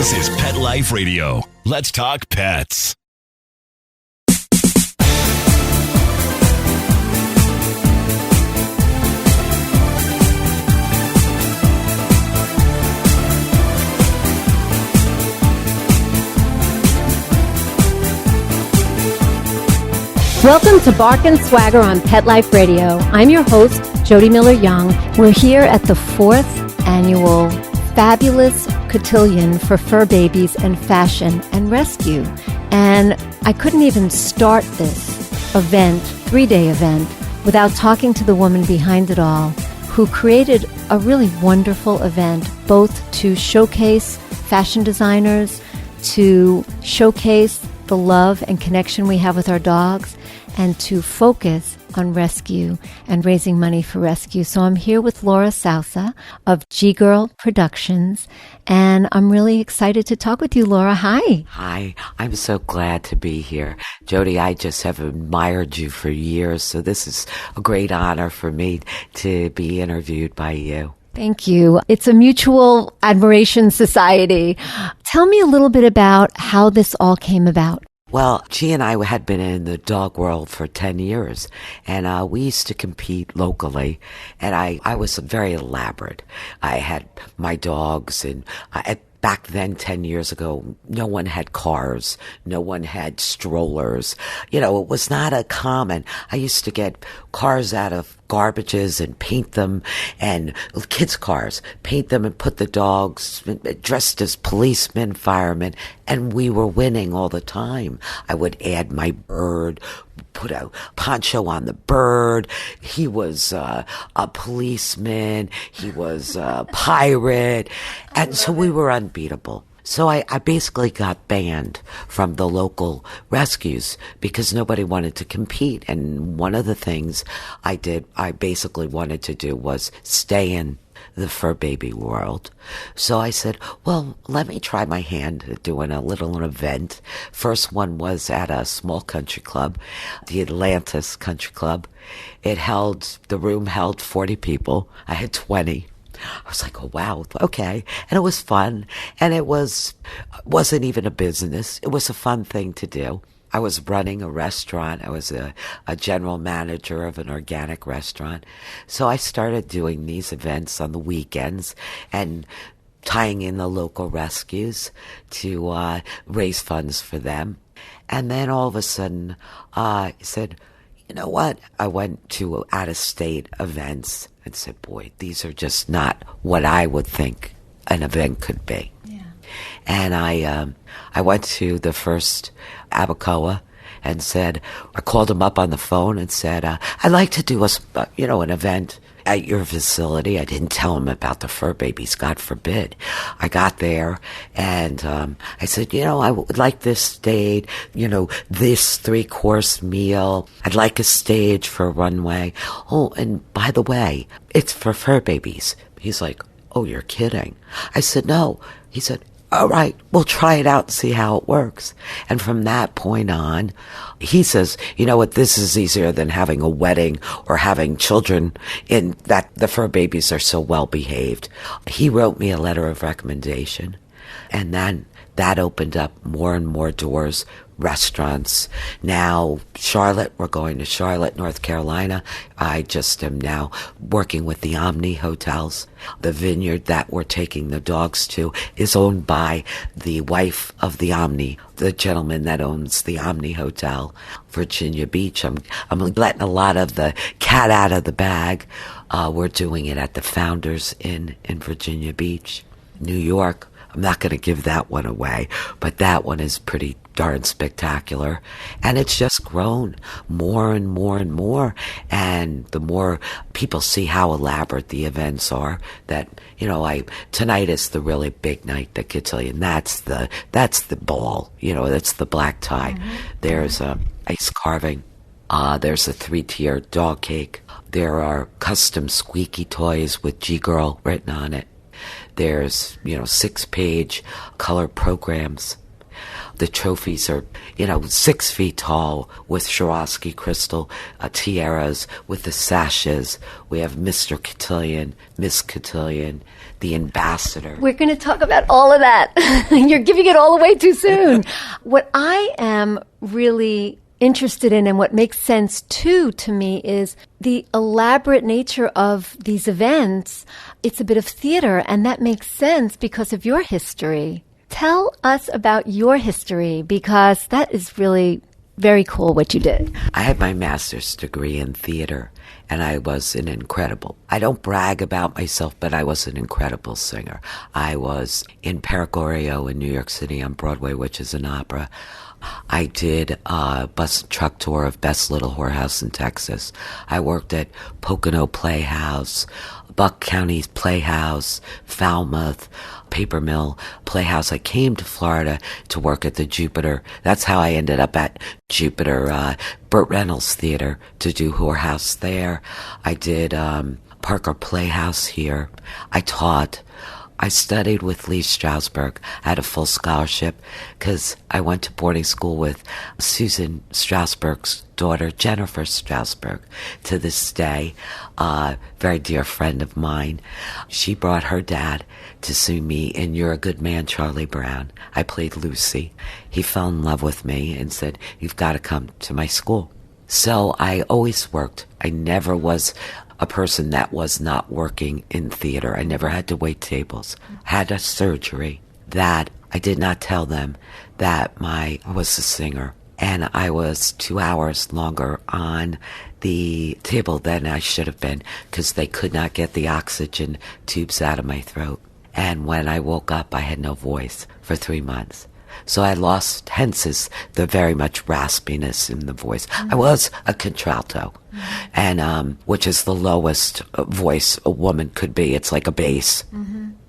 This is Pet Life Radio. Let's talk pets. Welcome to Bark and Swagger on Pet Life Radio. I'm your host, Jody Miller-Young. We're here at the 4th annual Fabulous Cotillion for fur babies and fashion and rescue. And I couldn't even start this event, 3-day event, without talking to the woman behind it all, who created a really wonderful event, both to showcase fashion designers, to showcase the love and connection we have with our dogs, and to focus on rescue and raising money for rescue. So I'm here with Laura Sousa of G-Girl Productions, and I'm really excited to talk with you, Laura. Hi. Hi. I'm so glad to be here. Jody, I just have admired you for years, so this is a great honor for me to be interviewed by you. Thank you. It's a mutual admiration society. Tell me a little bit about how this all came about. Well, she and I had been in the dog world for 10 years, and we used to compete locally, and I was very elaborate. I had my dogs, and back then, 10 years ago, no one had cars. No one had strollers. You know, it was not a common. I used to get cars out of garbages and paint them, and kids' cars, paint them and put the dogs dressed as policemen, firemen, and we were winning all the time. I would add my bird, put a poncho on the bird. He was a policeman. He was a pirate. And so we were unbeatable. So I basically got banned from the local rescues because nobody wanted to compete. And one of the things I basically wanted to do was stay in the fur baby world. So I said, well, let me try my hand at doing a little event. First one was at a small country club, the Atlantis Country Club. The room held 40 people. I had 20. I was like, oh, wow, okay. And it was fun. And it wasn't even a business. It was a fun thing to do. I was running a restaurant. I was a general manager of an organic restaurant. So I started doing these events on the weekends and tying in the local rescues to raise funds for them. And then all of a sudden, I said, you know what? I went to out-of-state events and said, boy, these are just not what I would think an event could be. Yeah. And I went to the first Abacoa and said, I called him up on the phone and said, I'd like to do an event at your facility. I didn't tell him about the fur babies, God forbid. I got there and I said, I would like this stage, this 3-course meal. I'd like a stage for a runway. Oh, and by the way, it's for fur babies. He's like, oh, you're kidding. I said, no. He said, all right, we'll try it out and see how it works. And from that point on, he says, you know what, this is easier than having a wedding or having children in that the fur babies are so well behaved. He wrote me a letter of recommendation. And then that opened up more and more doors, restaurants. Now, we're going to Charlotte, North Carolina. I just am now working with the Omni hotels. The vineyard that we're taking the dogs to is owned by the wife of the Omni, the gentleman that owns the Omni Hotel, Virginia Beach. I'm letting a lot of the cat out of the bag. We're doing it at the Founders Inn in Virginia Beach, New York. I'm not going to give that one away, but that one is pretty darn spectacular. And it's just grown more and more and more. And the more people see how elaborate the events are, that, tonight is the really big night, the Cotillion. That's the ball, that's the black tie. Mm-hmm. There's ice carving. There's a 3-tiered dog cake. There are custom squeaky toys with G-Girl written on it. There's, 6-page color programs. The trophies are, 6 feet tall with Swarovski crystal tiaras with the sashes. We have Mr. Cotillion, Miss Cotillion, the ambassador. We're going to talk about all of that. You're giving it all away too soon. What I am really interested in and what makes sense too to me is the elaborate nature of these events. It's a bit of theater, and that makes sense because of your history. Tell us about your history, because that is really very cool what you did. I had my master's degree in theater, and I was an incredible. I don't brag about myself, but I was an incredible singer. I was in Perigorio in New York City on Broadway, which is an opera. I did a bus and truck tour of Best Little Whorehouse in Texas. I worked at Pocono Playhouse, Buck County Playhouse, Falmouth, Paper Mill Playhouse. I came to Florida to work at the Jupiter. That's how I ended up at Jupiter, Burt Reynolds Theater, to do Whorehouse there. I did Parker Playhouse here. I taught. I studied with Lee Strasberg. I had a full scholarship because I went to boarding school with Susan Strasberg's daughter, Jennifer Strasberg, to this day, a very dear friend of mine. She brought her dad to see me in You're a Good Man, Charlie Brown. I played Lucy. He fell in love with me and said, "You've got to come to my school." So I always worked. I never was a person that was not working in theater. I never had to wait tables. Had a surgery that I did not tell them that I was a singer. And I was 2 hours longer on the table than I should have been because they could not get the oxygen tubes out of my throat. And when I woke up, I had no voice for 3 months. So I lost, hence the very much raspiness in the voice. I was a contralto, and which is the lowest voice a woman could be. It's like a bass.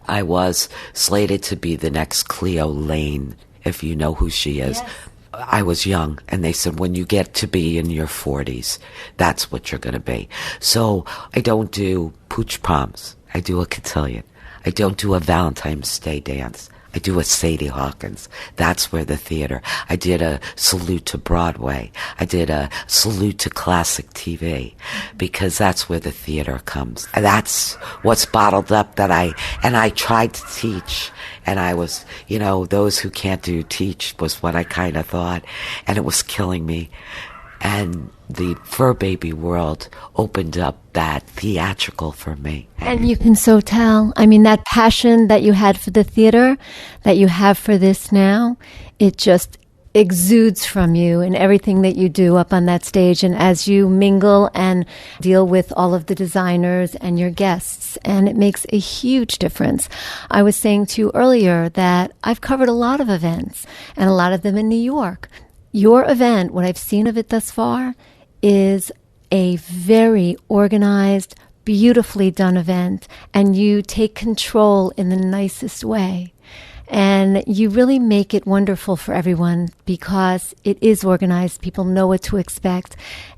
I was slated to be the next Cleo Lane, if you know who she is. Yes. I was young, and they said, when you get to be in your 40s, that's what you're going to be. So I don't do pooch proms. I do a cotillion. I don't do a Valentine's Day dance. I do a Sadie Hawkins. That's where the theater. I did a salute to Broadway. I did a salute to classic TV because that's where the theater comes. And that's what's bottled up that I tried to teach. And I was, those who can't do teach was what I kind of thought. And it was killing me. And the fur baby world opened up that theatrical for me. And you can so tell. I mean, that passion that you had for the theater, that you have for this now, it just exudes from you in everything that you do up on that stage and as you mingle and deal with all of the designers and your guests. And it makes a huge difference. I was saying to you earlier that I've covered a lot of events and a lot of them in New York. Your event, what I've seen of it thus far, is a very organized, beautifully done event, and you take control in the nicest way. And you really make it wonderful for everyone because it is organized. People know what to expect,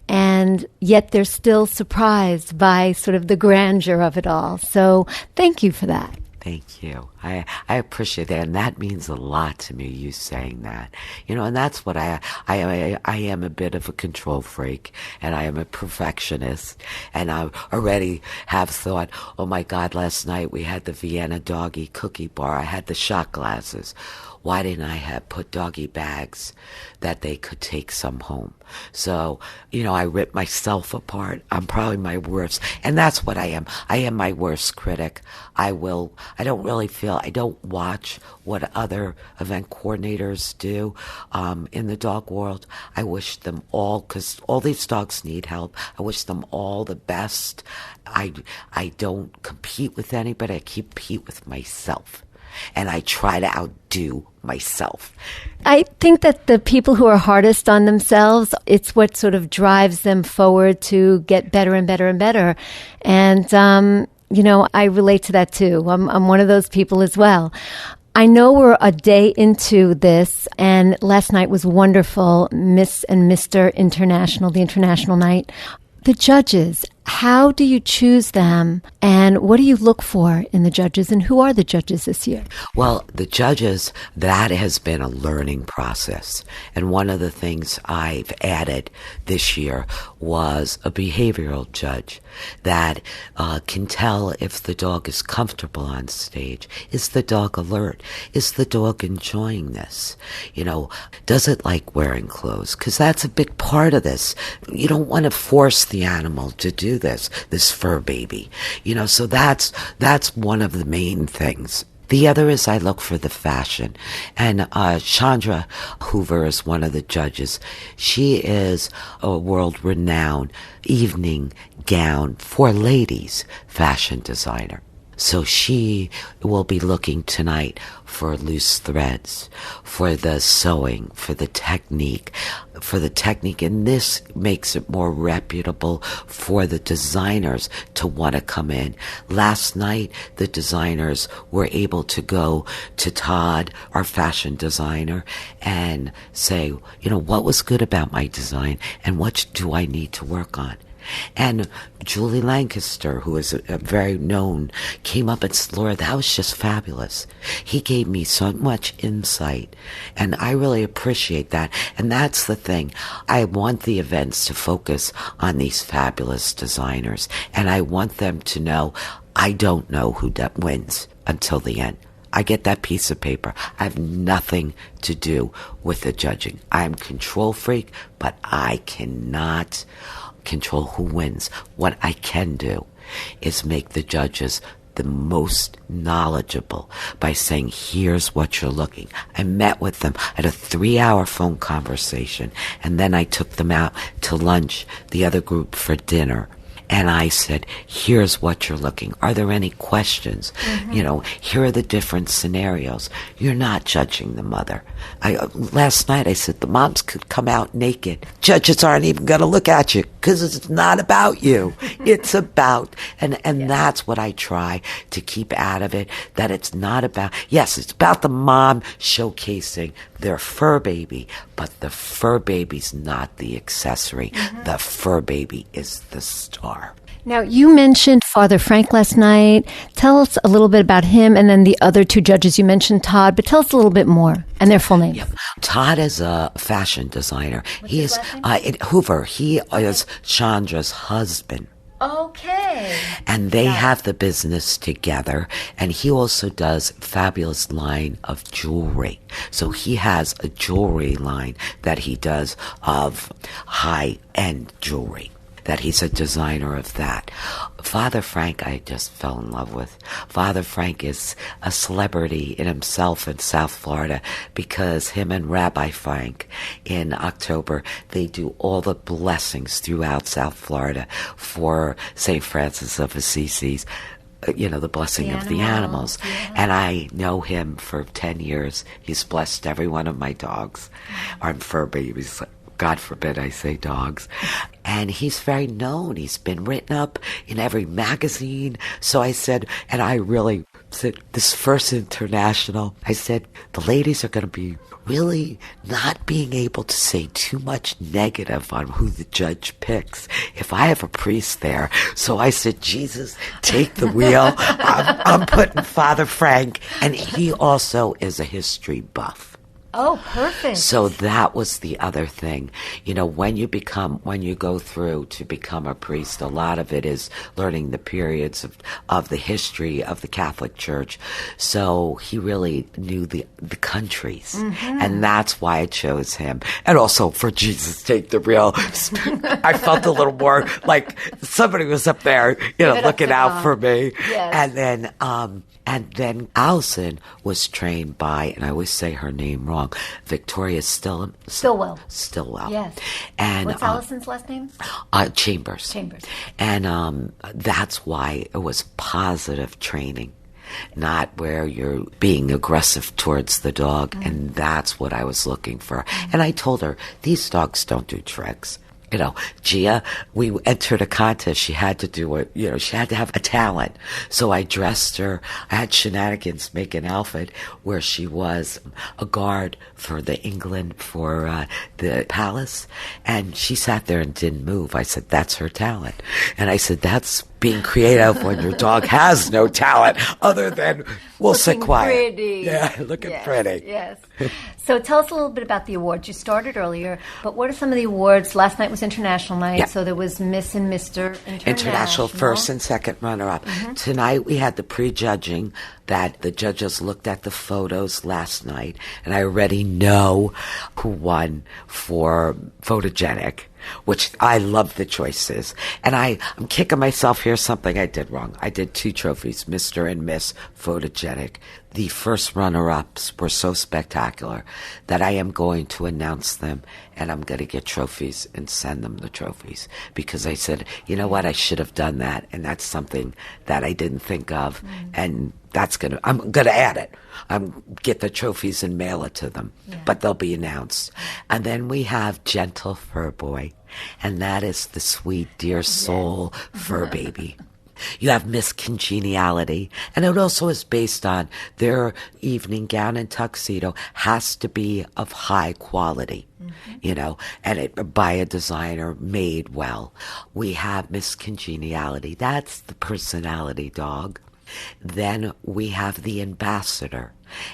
and yet they're still surprised by sort of the grandeur of it all. So thank you for that. Thank you. I appreciate that, and that means a lot to me, you saying that. And that's what I am a bit of a control freak, and I am a perfectionist, and I already have thought, oh my God, last night we had the Vienna doggy cookie bar. I had the shot glasses. Why didn't I have put doggy bags that they could take some home? So, I rip myself apart. I'm probably my worst. And that's what I am. I am my worst critic. I don't watch what other event coordinators do in the dog world. I wish them all, because all these dogs need help. I wish them all the best. I don't compete with anybody. I compete with myself. And I try to outdo myself. I think that the people who are hardest on themselves, it's what sort of drives them forward to get better and better and better. And, I relate to that too. I'm one of those people as well. I know we're a day into this, and last night was wonderful, Miss and Mr. International, the International Night. The judges, How do you choose them, and what do you look for in the judges, and who are the judges this year? Well, the judges, that has been a learning process. And one of the things I've added this year was a behavioral judge that can tell if the dog is comfortable on stage. Is the dog alert? Is the dog enjoying this? Does it like wearing clothes? Because that's a big part of this. You don't want to force the animal to do this fur baby. So that's one of the main things. The other is I look for the fashion. And Chandra Hoover is one of the judges. She is a world-renowned evening gown for ladies fashion designer. So she will be looking tonight for loose threads, for the sewing, for the technique. And this makes it more reputable for the designers to want to come in. Last night, the designers were able to go to Todd, our fashion designer, and say, what was good about my design and what do I need to work on? And Julie Lancaster, who is a very known, came up and said, Laura, that was just fabulous. He gave me so much insight, and I really appreciate that. And that's the thing. I want the events to focus on these fabulous designers, and I want them to know I don't know who wins until the end. I get that piece of paper. I have nothing to do with the judging. I'm a control freak, but I cannot control who wins. What I can do is make the judges the most knowledgeable by saying, here's what you're looking. I met with them. I had a 3-hour phone conversation, and then I took them out to lunch, the other group for dinner. And I said, here's what you're looking. Are there any questions? Mm-hmm. Here are the different scenarios. You're not judging the mother. Last night I said, the moms could come out naked. Judges aren't even going to look at you because it's not about you. It's about, and that's what I try to keep out of it, that it's not about, yes, it's about the mom showcasing their fur baby, but the fur baby's not the accessory. Mm-hmm. The fur baby is the star. Now, you mentioned Father Frank last night. Tell us a little bit about him and then the other two judges. You mentioned Todd, but tell us a little bit more and their full names. Yep. Todd is a fashion designer. He is Hoover. He is Chandra's husband. Okay. And they have the business together, and he also does fabulous line of jewelry. So he has a jewelry line that he does of high-end jewelry, that he's a designer of that. Father Frank, I just fell in love with. Father Frank is a celebrity in himself in South Florida because him and Rabbi Frank in October, they do all the blessings throughout South Florida for St. Francis of Assisi's, the blessing of the animals. Yeah. And I know him for 10 years. He's blessed every one of my dogs, our fur babies. God forbid I say dogs. And he's very known. He's been written up in every magazine. So I said, and I really said, this first international, I said, the ladies are going to be really not being able to say too much negative on who the judge picks if I have a priest there. So I said, Jesus, take the wheel. I'm putting Father Frank. And he also is a history buff. Oh, perfect. So that was the other thing. When you go through to become a priest, a lot of it is learning the periods of the history of the Catholic Church. So he really knew the countries. Mm-hmm. And that's why I chose him. And also for Jesus Take the Wheel. I felt a little more like somebody was up there, looking out for me. Yes. And then Allison was trained by, and I always say her name wrong, Victoria Stillwell. Yes. And what's Allison's last name? Chambers. Chambers. And that's why it was positive training, not where you're being aggressive towards the dog. Mm. And that's what I was looking for. Mm. And I told her, these dogs don't do tricks. Gia, we entered a contest. She had to do it. She had to have a talent. So I dressed her. I had Shenanigans make an outfit where she was a guard for England for the palace. And she sat there and didn't move. I said, that's her talent. And I said, that's being creative when your dog has no talent other than we'll sit quiet. Pretty. Yeah, looking pretty. Yes. So tell us a little bit about the awards. You started earlier, but what are some of the awards? Last night was International Night, so there was Miss and Mr. International first and second runner-up. Mm-hmm. Tonight we had the prejudging that the judges looked at the photos last night, and I already know who won for photogenic, which I love the choices. And I'm kicking myself. Here's something I did wrong. I did 2 trophies, Mr. and Miss Photogenic. The first runner-ups were so spectacular that I am going to announce them, and I'm going to get trophies and send them the trophies. Because I said, you know what, I should have done that, and that's something that I didn't think of, and I'm going to add it. I'm get the trophies and mail it to them, but they'll be announced. And then we have Gentle Fur Boy, and that is the sweet, dear soul fur baby. You have Miss Congeniality, and it also is based on their evening gown and tuxedo has to be of high quality, and it by a designer made well. We have Miss Congeniality. That's the personality dog. Then we have the Ambassador,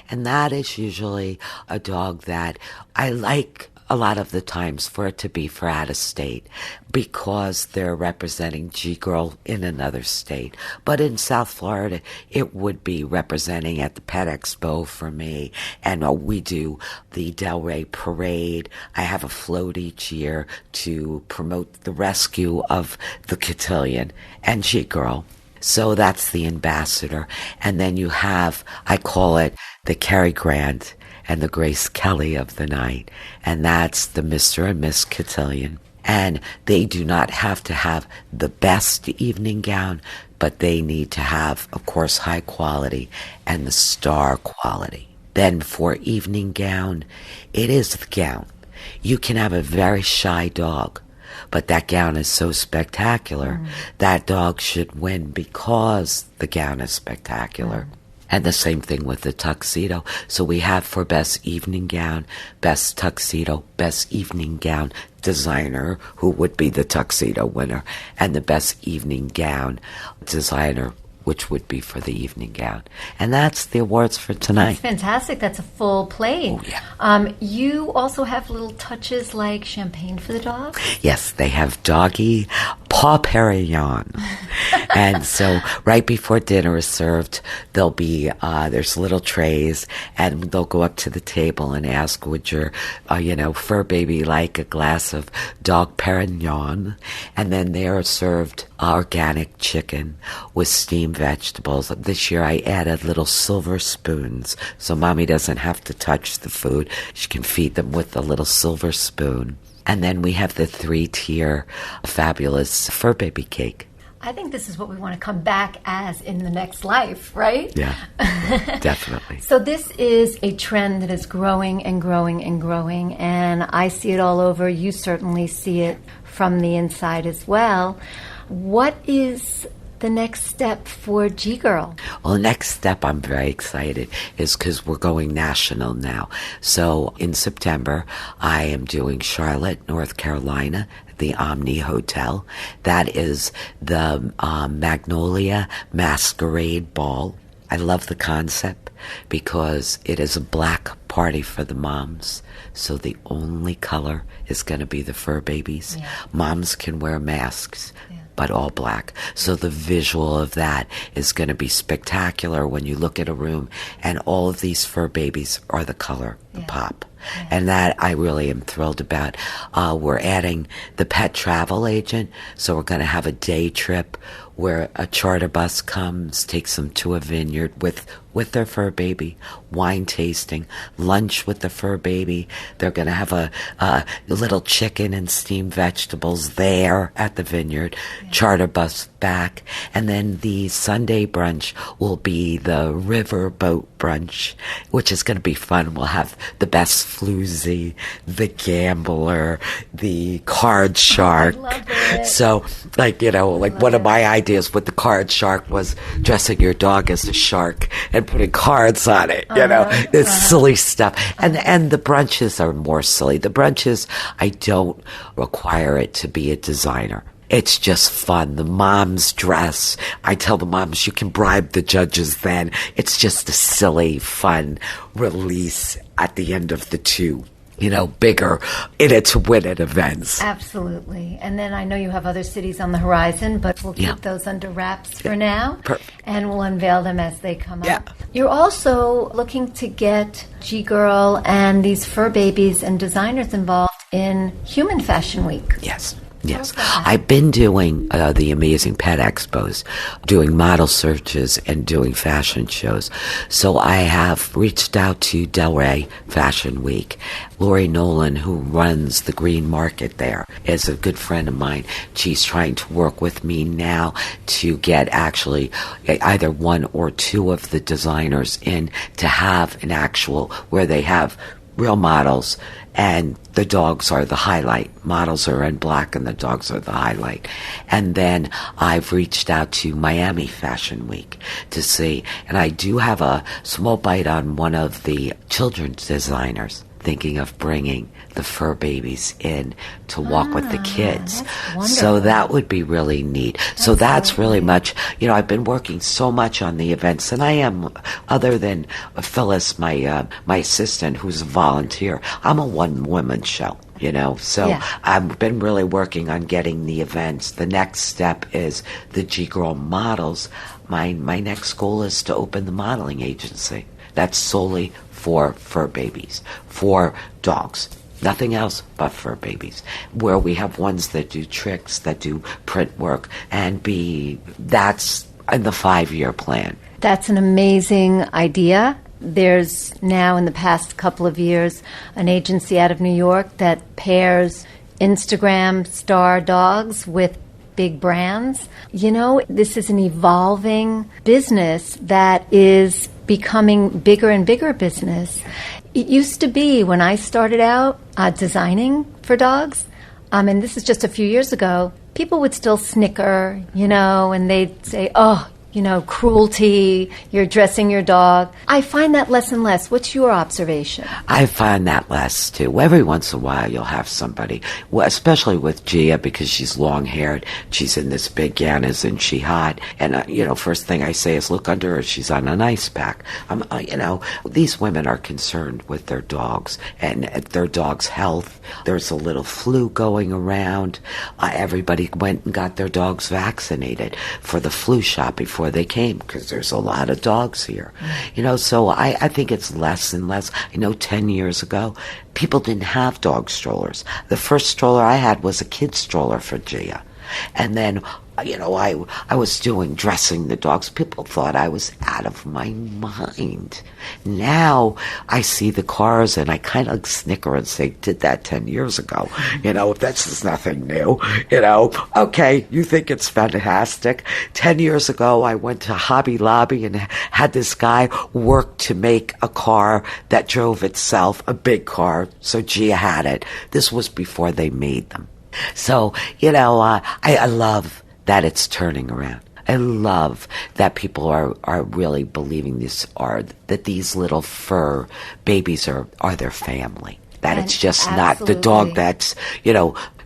and that is usually a dog that I like a lot of the times for it to be for out of state because they're representing G-Girl in another state. But in South Florida, it would be representing at the Pet Expo for me. And we do the Delray Parade. I have a float each year to promote the rescue of the Cotillion and G-Girl. So that's the Ambassador. And then you have, I call it the Cary Grant and the Grace Kelly of the night. And that's the Mr. and Miss Cotillion. And they do not have to have the best evening gown, but they need to have, of course, high quality and the star quality. Then for evening gown, it is the gown. You can have a very shy dog, but that gown is so spectacular. That dog should win because the gown is spectacular. And the same thing with the tuxedo. So we have for best evening gown, best tuxedo, best evening gown designer, who would be the tuxedo winner, and the best evening gown designer, which would be for the evening gown. And that's the awards for tonight. That's fantastic. That's a full plate. Oh, yeah. You also have little touches like champagne for the dog? Yes, they have doggy, Paw Perignon. And so right before dinner is served, there'll be, there's little trays, and they'll go up to the table and ask, would your, fur baby like a glass of dog Perignon? And then they are served organic chicken with steamed vegetables. This year I added little silver spoons, so mommy doesn't have to touch the food. She can feed them with a little silver spoon. And then we have the 3-tier fabulous fur baby cake. I think this is what we want to come back as in the next life, right? Yeah, definitely. So this is a trend that is growing and growing and growing, and I see it all over. You certainly see it from the inside as well. What is the next step for G-Girl? Well, the next step, I'm very excited, is because we're going national now. So in September, I am doing Charlotte, North Carolina, the Omni Hotel. That is the Magnolia Masquerade Ball. I love the concept because it is a black party for the moms. So the only color is going to be the fur babies. Yeah. Moms can wear masks, but all black. So the visual of that is going to be spectacular when you look at a room and all of these fur babies are the color, the pop. Yeah. And that I really am thrilled about. We're adding the pet travel agent, so we're going to have a day trip where a charter bus comes, takes them to a vineyard with their fur baby, wine tasting, lunch with the fur baby. They're going to have a little chicken and steamed vegetables there at the vineyard. Yeah. Charter bus back. And then the Sunday brunch will be the river boat brunch, which is going to be fun. We'll have the best floozy, the gambler, the card shark. I love it. So, one of my ideas with the card shark was dressing your dog as a shark and putting cards on it. It's silly stuff. And the brunches are more silly. The brunches, I don't require it to be a designer. It's just fun. The moms dress. I tell the moms you can bribe the judges then. It's just a silly, fun release at the end of the two, bigger in it to win at events. Absolutely. And then I know you have other cities on the horizon, but we'll keep those under wraps for now. Perfect. And we'll unveil them as they come Yeah. up. You're also looking to get G-Girl and these fur babies and designers involved in Human Fashion Week. Yes. Yes. I've been doing the Amazing Pet Expos, doing model searches and doing fashion shows. So I have reached out to Delray Fashion Week. Lori Nolan, who runs the Green Market there, is a good friend of mine. She's trying to work with me now to get actually either one or two of the designers in to have an actual where they have real models and the dogs are the highlight. Models are in black and the dogs are the highlight. And then I've reached out to Miami Fashion Week to see, and I do have a small bite on one of the children's designers, thinking of bringing the fur babies in to walk with the kids. So that would be really neat. So that's really much, I've been working so much on the events, and I am, other than Phyllis, my assistant, who's a volunteer, I'm a one-woman show. So I've been really working on getting the events. The next step is the G-Girl models. My next goal is to open the modeling agency. That's solely for fur babies, for dogs. Nothing else but fur babies, where we have ones that do tricks, that do print work, and that's in the 5-year plan. That's an amazing idea. There's now, in the past couple of years, an agency out of New York that pairs Instagram star dogs with big brands. This is an evolving business that is becoming bigger and bigger business. It used to be, when I started out designing for dogs, and this is just a few years ago, people would still snicker, and they'd say, oh, cruelty, you're dressing your dog. I find that less and less. What's your observation? I find that less, too. Every once in a while, you'll have somebody, especially with Gia, because she's long-haired. She's in this big gown. Isn't she hot? And, first thing I say is, look under her. She's on an ice pack. These women are concerned with their dogs and their dog's health. There's a little flu going around. Everybody went and got their dogs vaccinated for the flu shot before they came, because there's a lot of dogs here. So I think it's less and less. I know 10 years ago, people didn't have dog strollers. The first stroller I had was a kid stroller for Gia. And then, I was dressing the dogs. People thought I was out of my mind. Now I see the cars and I kind of snicker and say, did that 10 years ago. That's just nothing new. Okay, you think it's fantastic. 10 years ago, I went to Hobby Lobby and had this guy work to make a car that drove itself, a big car. So Gia had it. This was before they made them. So, I love that it's turning around. I love that people are really believing that these little fur babies are their family. That it's just not the dog that's,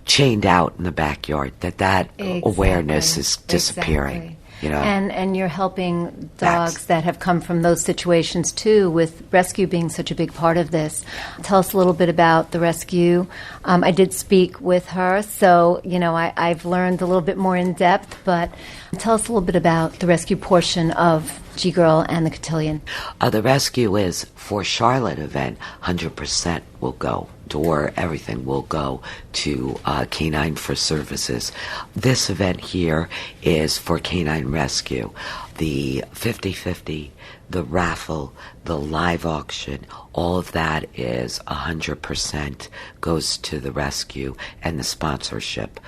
chained out in the backyard. That awareness is disappearing. Exactly. you know. And you're helping dogs that have come from those situations too, with rescue being such a big part of this. Tell us a little bit about the rescue. I did speak with her, so I've learned a little bit more in depth, but tell us a little bit about the rescue portion of G-Girl and the Cotillion. The rescue is for Charlotte event, 100% will go. Door, everything will go to Canine for Services. This event here is for canine rescue. The 50-50, the raffle, the live auction, all of that is 100% goes to the rescue, and the sponsorship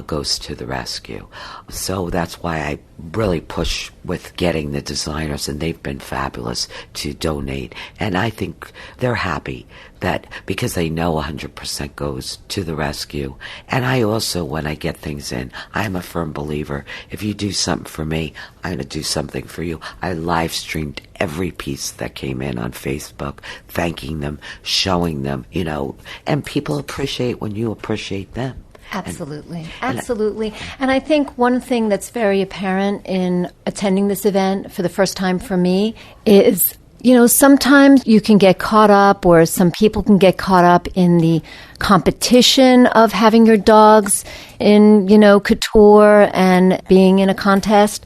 goes to the rescue. So that's why I really push with getting the designers, and they've been fabulous to donate. And I think they're happy that because they know 100% goes to the rescue. And I also, when I get things in, I'm a firm believer, if you do something for me, I'm going to do something for you. I live streamed every piece that came in on Facebook, thanking them, showing them, and people appreciate when you appreciate them. Absolutely. Absolutely. And I think one thing that's very apparent in attending this event for the first time for me is, sometimes you can get caught up, or some people can get caught up in the competition of having your dogs in, couture and being in a contest.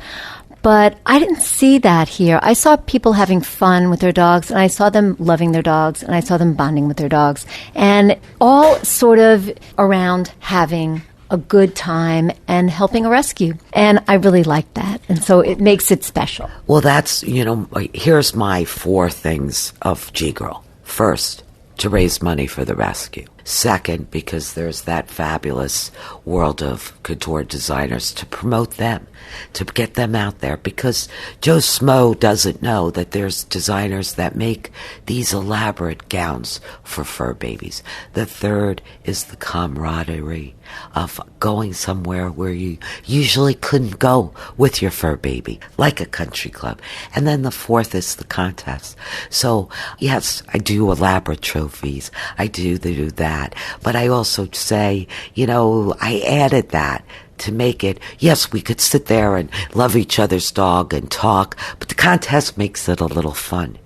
But I didn't see that here. I saw people having fun with their dogs, and I saw them loving their dogs, and I saw them bonding with their dogs, and all sort of around having a good time and helping a rescue. And I really like that. And so it makes it special. Well, that's, here's my 4 things of G-Girl. First, to raise money for the rescue. Second, because there's that fabulous world of couture designers, to promote them, to get them out there, because Joe Smo doesn't know that there's designers that make these elaborate gowns for fur babies. The third is the camaraderie of going somewhere where you usually couldn't go with your fur baby, like a country club. And then the fourth is the contest. So, yes, I do elaborate trophies. I do that. But I also say, I added that to make it, yes, we could sit there and love each other's dog and talk, but the contest makes it a little fun.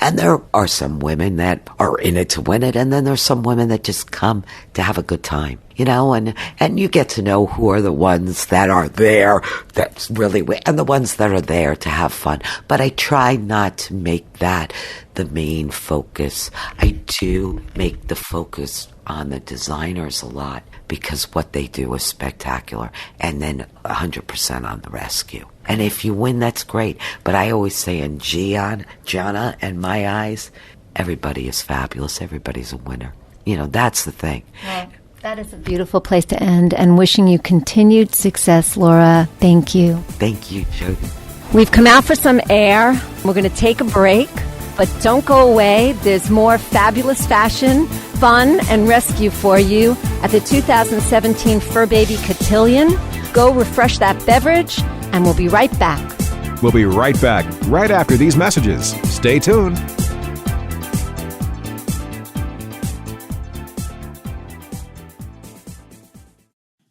And there are some women that are in it to win it, and then there's some women that just come to have a good time, and you get to know who are the ones that are there that's really, and the ones that are there to have fun. But I try not to make that the main focus. I do make the focus on the designers a lot, because what they do is spectacular, and then 100% on the rescue. And if you win, that's great. But I always say, in Gianna and my eyes, everybody is fabulous. Everybody's a winner. That's the thing. Well, that is a beautiful place to end, and wishing you continued success, Laura. Thank you. Thank you, Jody. We've come out for some air. We're going to take a break, but don't go away. There's more fabulous fashion, fun, and rescue for you at the 2017 Fur Baby Cotillion. Go refresh that beverage, and we'll be right back. We'll be right back right after these messages. Stay tuned.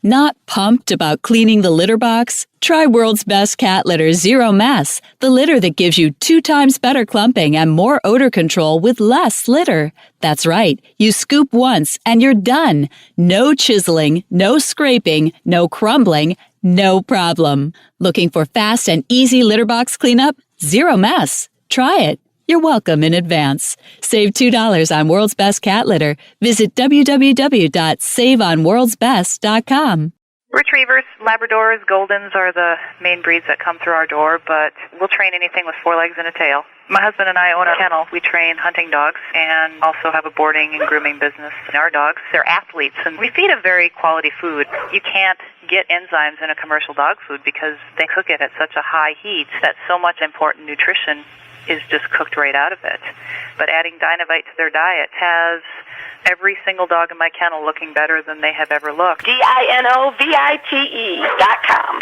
Not pumped about cleaning the litter box? Try World's Best Cat Litter Zero Mess, the litter that gives you 2 times better clumping and more odor control with less litter. That's right. You scoop once and you're done. No chiseling, no scraping, no crumbling, no problem. Looking for fast and easy litter box cleanup? Zero Mess. Try it. You're welcome in advance. Save $2 on World's Best Cat Litter. Visit www.saveonworldsbest.com. Retrievers, Labradors, Goldens are the main breeds that come through our door, but we'll train anything with 4 legs and a tail. My husband and I own a kennel. We train hunting dogs and also have a boarding and grooming business. And our dogs, they're athletes, and we feed a very quality food. You can't get enzymes in a commercial dog food because they cook it at such a high heat that so much important nutrition is just cooked right out of it. But adding Dynovite to their diet has every single dog in my kennel looking better than they have ever looked. DINOVITE.com.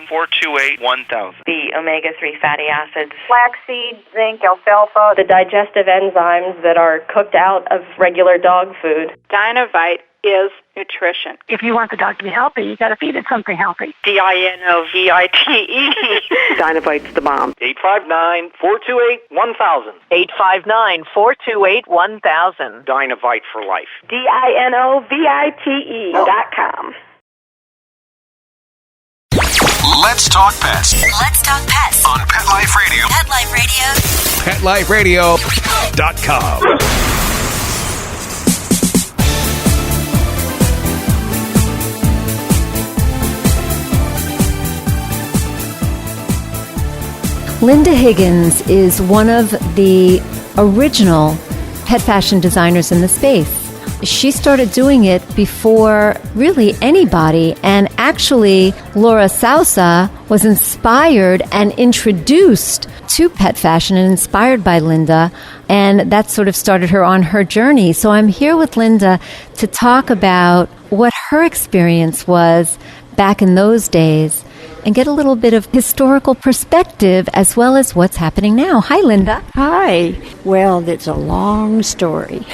859-428-1000. The omega-3 fatty acids. Flaxseed, zinc, alfalfa. The digestive enzymes that are cooked out of regular dog food. Dynovite is nutrition. If you want the dog to be healthy, you got to feed it something healthy. DINOVITE. Dynovite's the bomb. 859-428-1000. 859-428-1000. Dynovite for life. DINOVITE.com. Let's talk pets. Let's talk pets On Pet Life Radio. Pet Life Radio. PetLifeRadio.com. Linda Higgins is one of the original pet fashion designers in the space. She started doing it before really anybody, and actually Laura Sousa was inspired and introduced to pet fashion and inspired by Linda, and that sort of started her on her journey. So I'm here with Linda to talk about what her experience was back in those days and get a little bit of historical perspective as well as what's happening now. Hi, Linda. Hi. Well, that's a long story.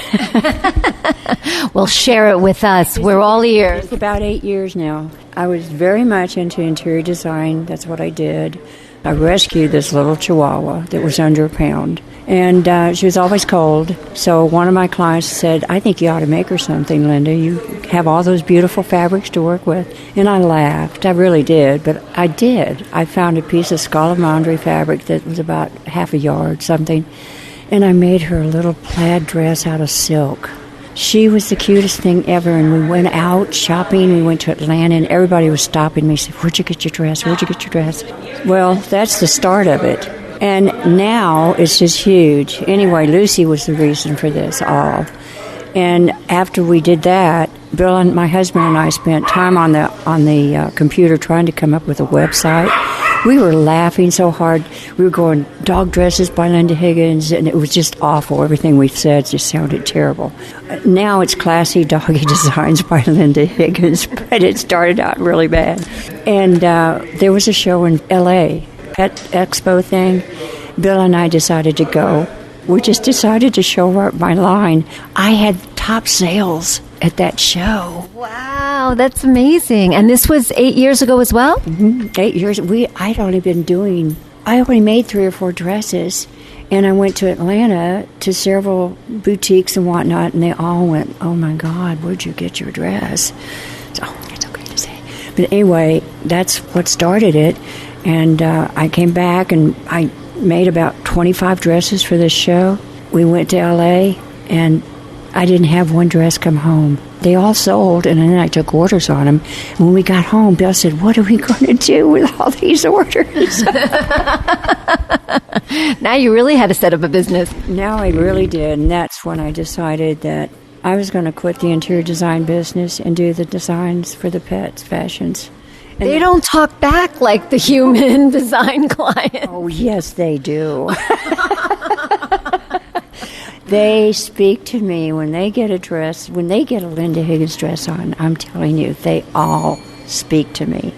Well, share it with us. We're all ears. It's about 8 years now. I was very much into interior design. That's what I did. I rescued this little Chihuahua that was under a pound. And she was always cold. So one of my clients said, I think you ought to make her something, Linda. You have all those beautiful fabrics to work with. And I laughed. I really did. But I did. I found a piece of scarlet laundry fabric that was about half a yard, something. And I made her a little plaid dress out of silk. She was the cutest thing ever. And we went out shopping. We went to Atlanta, and everybody was stopping me. Said, where'd you get your dress? Where'd you get your dress? Well, that's the start of it. And now it's just huge. Anyway, Lucy was the reason for this all. And after we did that, Bill and my husband and I spent time on the computer trying to come up with a website. We were laughing so hard. We were going, dog dresses by Linda Higgins, and it was just awful. Everything we said just sounded terrible. Now it's classy doggy designs by Linda Higgins, but it started out really bad. And there was a show in L.A., Pet Expo thing. Bill and I decided to go. We just decided to show up my line. I had top sales at that show. Wow, that's amazing. And this was 8 years ago as well? Mm-hmm. 8 years. I only made 3 or 4 dresses, and I went to Atlanta to several boutiques and whatnot, and they all went, oh my God, where'd you get your dress? So, it's okay to say. But anyway, that's what started it. And I came back and I made about 25 dresses for this show. We went to L.A. and I didn't have one dress come home. They all sold, and then I took orders on them. And when we got home, Bill said, what are we going to do with all these orders? Now you really had to set up a business. Now I really did, and that's when I decided that I was going to quit the interior design business and do the designs for the pets fashions. They don't talk back like the human design client. Oh, yes, they do. They speak to me when they get a dress, when they get a Linda Higgins dress on. I'm telling you, they all speak to me.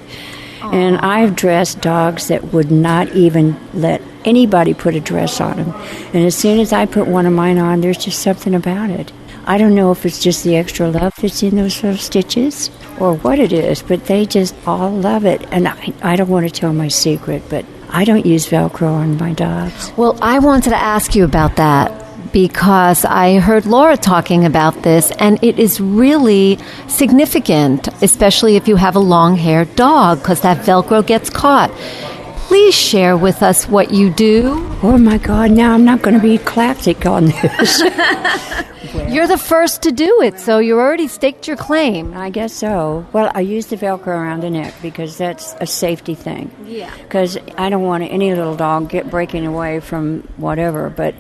Aww. And I've dressed dogs that would not even let anybody put a dress on them. And as soon as I put one of mine on, there's just something about it. I don't know if it's just the extra love that's in those little stitches or what it is, but they just all love it. And I don't want to tell my secret, but I don't use Velcro on my dogs. Well, I wanted to ask you about that because I heard Laura talking about this, and it is really significant, especially if you have a long-haired dog, because that Velcro gets caught. Please share with us what you do. Oh, my God, now I'm not going to be classic on this. You're the first to do it, so you already staked your claim. I guess so. Well, I use the Velcro around the neck because that's a safety thing. Yeah. Because I don't want any little dog breaking away from whatever. But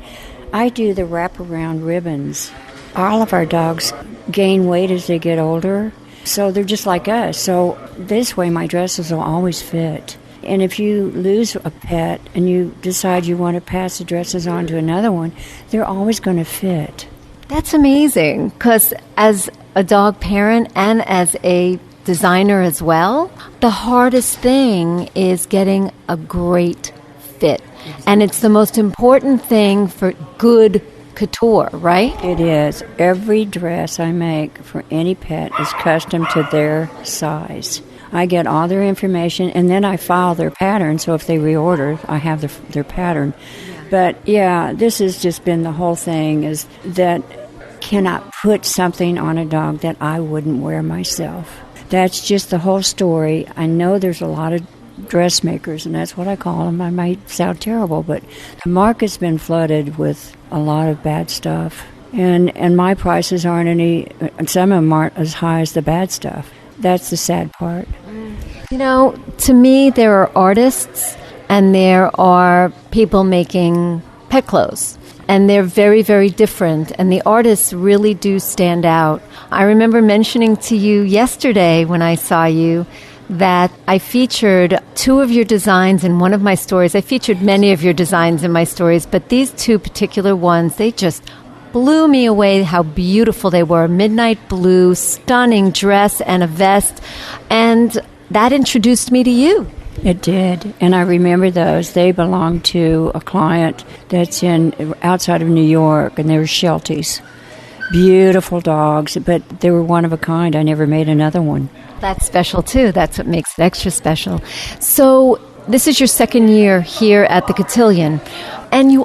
I do the wraparound ribbons. All of our dogs gain weight as they get older, so they're just like us. So this way my dresses will always fit. And if you lose a pet and you decide you want to pass the dresses on to another one, they're always going to fit. That's amazing, because as a dog parent and as a designer as well, the hardest thing is getting a great fit. And it's the most important thing for good couture, right? It is. Every dress I make for any pet is custom to their size. I get all their information, and then I file their pattern, so if they reorder, I have their pattern. But, yeah, this has just been the whole thing, is that cannot put something on a dog that I wouldn't wear myself. That's just the whole story. I know there's a lot of dressmakers, and that's what I call them. I might sound terrible, but the market's been flooded with a lot of bad stuff. And my prices aren't any, some of them aren't as high as the bad stuff. That's the sad part. You know, to me, there are artists and there are people making pet clothes. And they're very, very different, and the artists really do stand out. I remember mentioning to you yesterday when I saw you that I featured 2 of your designs in one of my stories. I featured many of your designs in my stories, but these 2 particular ones, they just blew me away how beautiful they were. Midnight blue, stunning dress and a vest, and that introduced me to you. It did, and I remember those. They belong to a client that's outside of New York, and they were Shelties. Beautiful dogs, but they were one of a kind. I never made another one. That's special, too. That's what makes it extra special. So this is your 2nd year here at the Cotillion, and you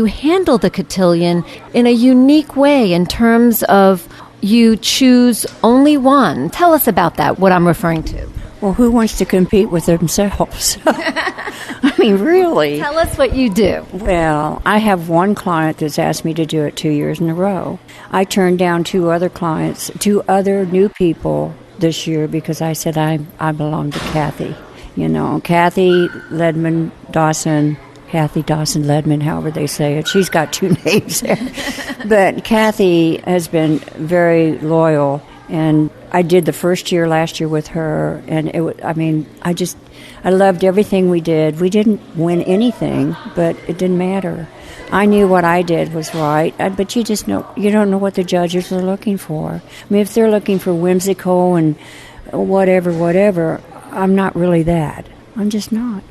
handle the Cotillion in a unique way in terms of you choose only one. Tell us about that, what I'm referring to. Well, who wants to compete with themselves? I mean, really. Tell us what you do. Well, I have one client that's asked me to do it 2 years in a row. I turned down 2 other clients, 2 other new people this year because I said I belong to Kathy. You know, Kathy Ledman Dawson, Kathy Dawson Ledman, however they say it. She's got 2 names there. But Kathy has been very loyal, and I did the first year last year with her, and I loved everything we did. We didn't win anything, but it didn't matter. I knew what I did was right, but you don't know what the judges are looking for. I mean, if they're looking for whimsical and whatever, I'm not really that. I'm just not.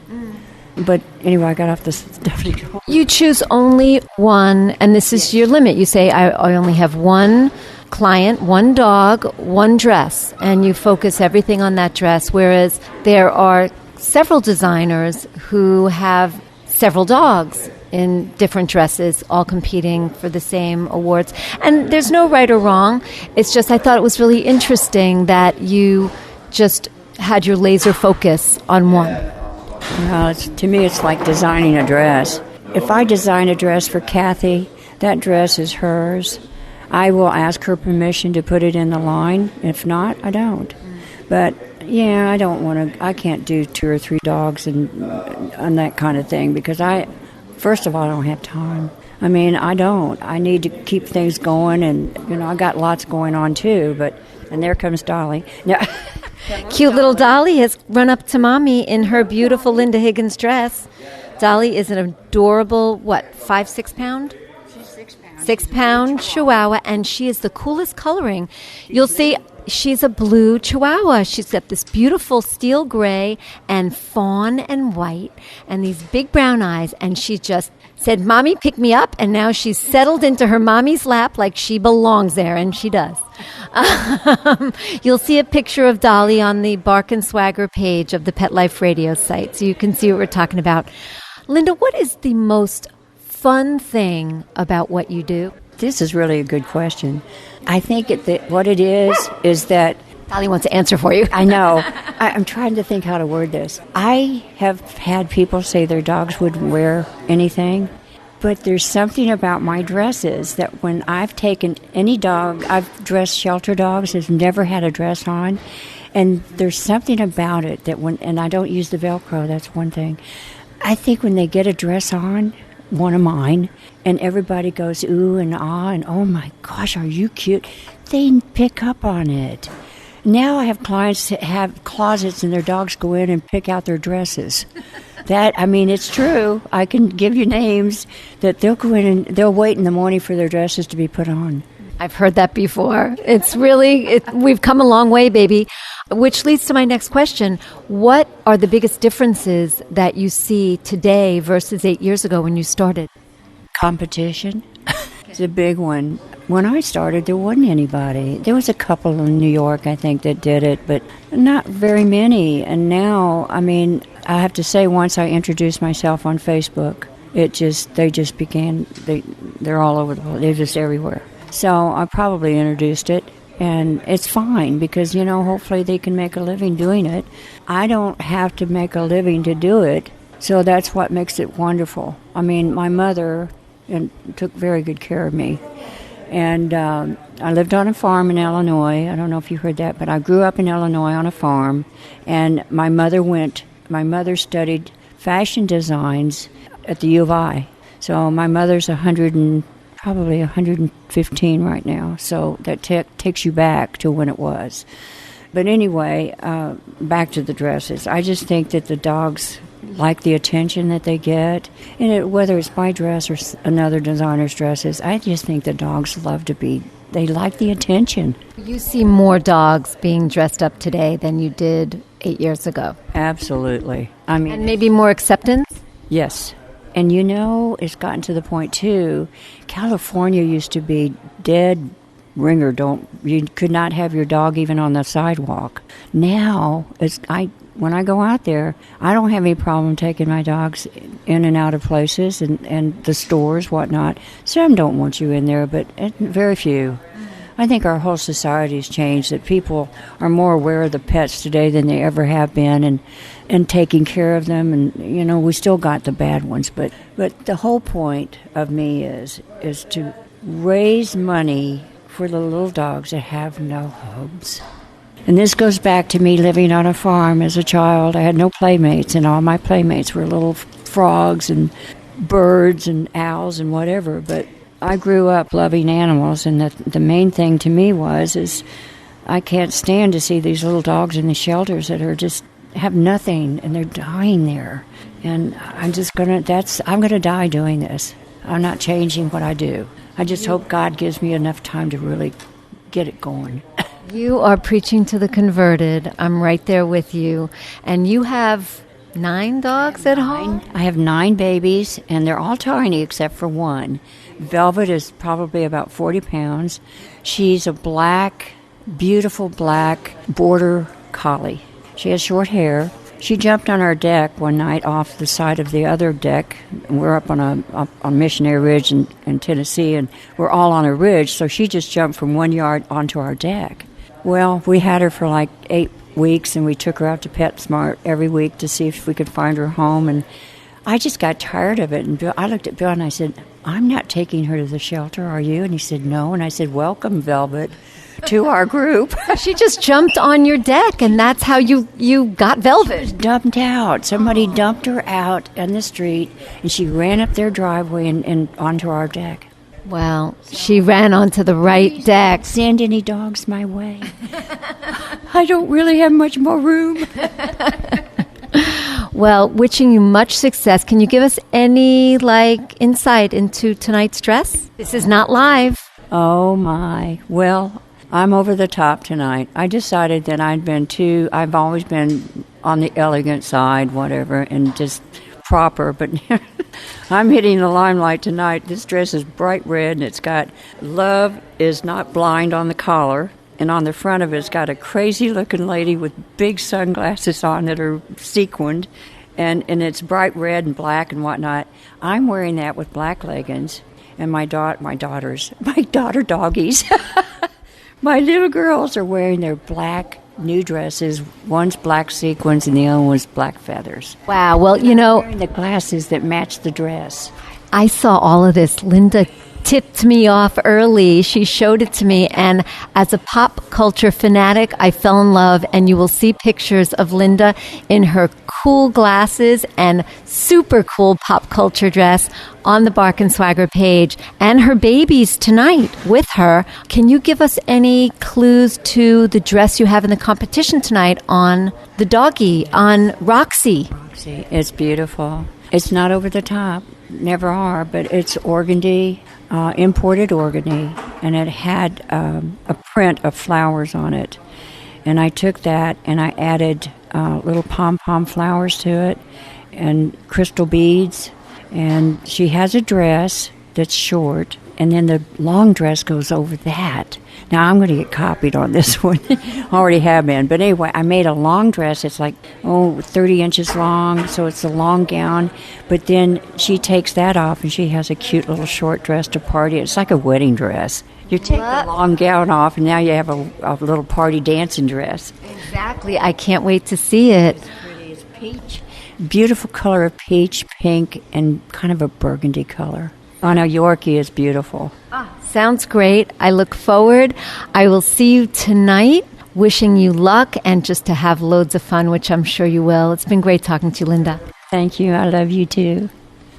But anyway, I got off this stuff. You choose only one, and this is your limit. You say, I only have one client, one dog, one dress, and you focus everything on that dress, whereas there are several designers who have several dogs in different dresses, all competing for the same awards. And there's no right or wrong. It's just I thought it was really interesting that you just had your laser focus on one. Well, to me, it's like designing a dress. If I design a dress for Kathy, that dress is hers. I will ask her permission to put it in the line. If not, I don't. But yeah, I can't do 2 or 3 dogs and that kind of thing because first of all, I don't have time. I mean, I don't. I need to keep things going, and I got lots going on too. And there comes Dolly. No. Cute little Dolly has run up to Mommy in her beautiful Linda Higgins dress. Dolly is an adorable, 5-6 pound? 6-pound Chihuahua, and she is the coolest coloring. You'll see she's a blue Chihuahua. She's got this beautiful steel gray and fawn and white and these big brown eyes, and she just said, Mommy, pick me up, and now she's settled into her mommy's lap like she belongs there, and she does. You'll see a picture of Dolly on the Bark and Swagger page of the Pet Life Radio site, so you can see what we're talking about. Linda, what is the most fun thing about what you do? This is really a good question. I think what it is that... Dolly wants to answer for you. I know. I'm trying to think how to word this. I have had people say their dogs wouldn't wear anything, but there's something about my dresses that when I've taken any dog, I've dressed shelter dogs, has never had a dress on, and there's something about it that and I don't use the Velcro, that's one thing. I think when they get a dress on, one of mine, and everybody goes ooh and ah and oh my gosh, are you cute? They pick up on it. Now I have clients that have closets and their dogs go in and pick out their dresses. It's true. I can give you names that they'll go in and they'll wait in the morning for their dresses to be put on. I've heard that before. It's really, we've come a long way, baby. Which leads to my next question. What are the biggest differences that you see today versus 8 years ago when you started? Competition. It's a big one. When I started, there wasn't anybody. There was a couple in New York, I think, that did it, but not very many. And now, I have to say, once I introduced myself on Facebook, they just began, they're all over the place. They're just everywhere. So I probably introduced it, and it's fine because, hopefully they can make a living doing it. I don't have to make a living to do it, so that's what makes it wonderful. My mother took very good care of me. And I lived on a farm in Illinois. I don't know if you heard that, but I grew up in Illinois on a farm. And my mother studied fashion designs at the U of I. So my mother's probably 115 right now. So that takes you back to when it was. But anyway, back to the dresses. I just think that the dogs like the attention that they get. And whether it's my dress or another designer's dresses, I just think the dogs they like the attention. You see more dogs being dressed up today than you did 8 years ago. Absolutely. I mean, and maybe more acceptance? Yes. And it's gotten to the point, too, California used to be dead ringer. You could not have your dog even on the sidewalk. Now, when I go out there, I don't have any problem taking my dogs in and out of places and the stores, whatnot. Some don't want you in there, but very few. I think our whole society's changed, that people are more aware of the pets today than they ever have been and taking care of them. And, we still got the bad ones. But the whole point of me is to raise money for the little dogs that have no homes. And this goes back to me living on a farm as a child. I had no playmates, and all my playmates were little frogs and birds and owls and whatever. But I grew up loving animals, and the main thing to me is I can't stand to see these little dogs in the shelters that are just have nothing, and they're dying there. And I'm gonna die doing this. I'm not changing what I do. I just hope God gives me enough time to really get it going. You are preaching to the converted. I'm right there with you. And you have 9 dogs at home? I have 9 babies, and they're all tiny except for one. Velvet is probably about 40 pounds. She's a beautiful black border collie. She has short hair. She jumped on our deck one night off the side of the other deck. We're up on Missionary Ridge in Tennessee, and we're all on a ridge, so she just jumped from one yard onto our deck. Well, we had her for like 8 weeks, and we took her out to PetSmart every week to see if we could find her home, and I just got tired of it. And I looked at Bill and I said, "I'm not taking her to the shelter, are you?" And he said, "No." And I said, "Welcome, Velvet, to our group." She just jumped on your deck, and that's how you got Velvet. She was dumped out. Somebody dumped her out on the street, and she ran up their driveway and onto our deck. Well, she ran onto the right deck. Send any dogs my way. I don't really have much more room. Well, wishing you much success. Can you give us any insight into tonight's dress? This is not live. Oh my. Well, I'm over the top tonight. I decided that I've always been on the elegant side, whatever, and just proper, but I'm hitting the limelight tonight. This dress is bright red, and it's got "Love is Not Blind" on the collar, and on the front of it's got a crazy-looking lady with big sunglasses on that are sequined, and it's bright red and black and whatnot. I'm wearing that with black leggings, and my daughter doggies, my little girls are wearing their black new dresses. One's black sequins and the other one's black feathers. Wow. Well, wearing the glasses that match the dress. I saw all of this. Linda tipped me off early. She showed it to me, and as a pop culture fanatic, I fell in love, and you will see pictures of Linda in her cool glasses and super cool pop culture dress on the Bark and Swagger page, and her babies tonight with her. Can you give us any clues to the dress you have in the competition tonight on the doggy, on Roxy? Roxy, it's beautiful. It's not over the top, never are, but it's organdy, imported organdy, and it had a print of flowers on it. And I took that and I added little pom-pom flowers to it and crystal beads. And she has a dress that's short, and then the long dress goes over that. Now, I'm going to get copied on this one. Already have been. But anyway, I made a long dress. It's 30 inches long, so it's a long gown. But then she takes that off, and she has a cute little short dress to party. It's like a wedding dress. You take the long gown off, and now you have a little party dancing dress. Exactly. I can't wait to see it. It's pretty. It's peach. Beautiful color of peach, pink, and kind of a burgundy color. On a Yorkie is beautiful. Sounds great. I look forward. I will see you tonight. Wishing you luck and just to have loads of fun, which I'm sure you will. It's been great talking to you, Linda. Thank you. I love you too.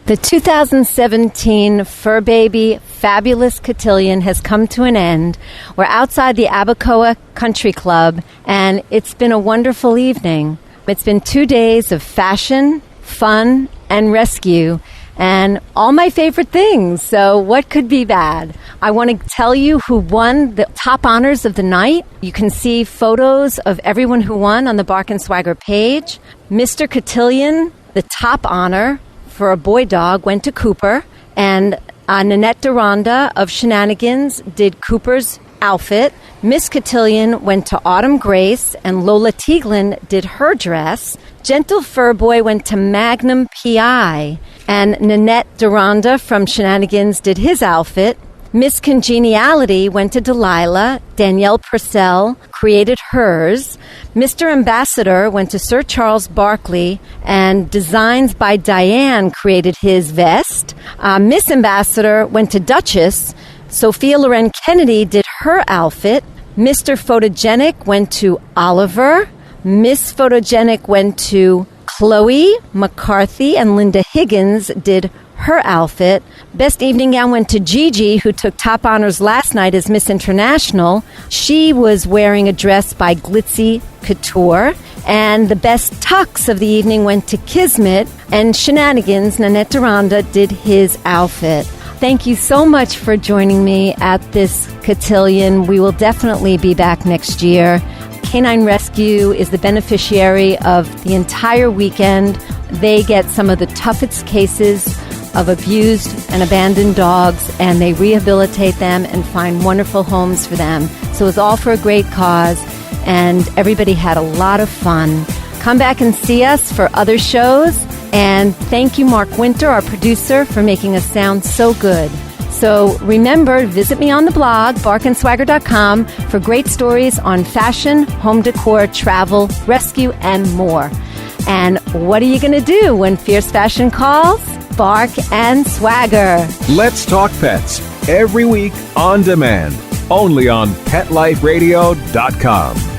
The 2017 fur baby Fabulous Cotillion has come to an end. We're outside the Abacoa Country Club, and it's been a wonderful evening. It's been 2 days of fashion, fun, and rescue, and all my favorite things. So what could be bad? I want to tell you who won the top honors of the night. You can see photos of everyone who won on the Bark and Swagger page. Mr. Cotillion, the top honor for a boy dog, went to Cooper, and Nanette Duranda of Shenanigans did Cooper's outfit. Miss Cotillion went to Autumn Grace, and Lola Tieglin did her dress. Gentle Fur Boy went to Magnum PI, and Nanette Duranda from Shenanigans did his outfit. Miss Congeniality went to Delilah. Danielle Purcell created hers. Mr. Ambassador went to Sir Charles Barkley, and Designs by Diane created his vest. Miss Ambassador went to Duchess. Sophia Loren Kennedy did her outfit. Mr. Photogenic went to Oliver. Miss Photogenic went to Chloe McCarthy, and Linda Higgins did her outfit. Best evening gown went to Gigi, who took top honors last night as Miss International. She was wearing a dress by Glitzy Couture. And the best tux of the evening went to Kismet, and Shenanigans, Nanette Duranda, did his outfit. Thank you so much for joining me at this cotillion. We will definitely be back next year. Canine Rescue is the beneficiary of the entire weekend. They get some of the toughest cases of abused and abandoned dogs, and they rehabilitate them and find wonderful homes for them. So it's all for a great cause, and everybody had a lot of fun. Come back and see us for other shows, and thank you, Mark Winter, our producer, for making us sound so good. So remember, visit me on the blog, barkandswagger.com, for great stories on fashion, home decor, travel, rescue, and more. And what are you going to do when fierce fashion calls? Bark and Swagger. Let's Talk Pets, every week on demand, only on PetLifeRadio.com.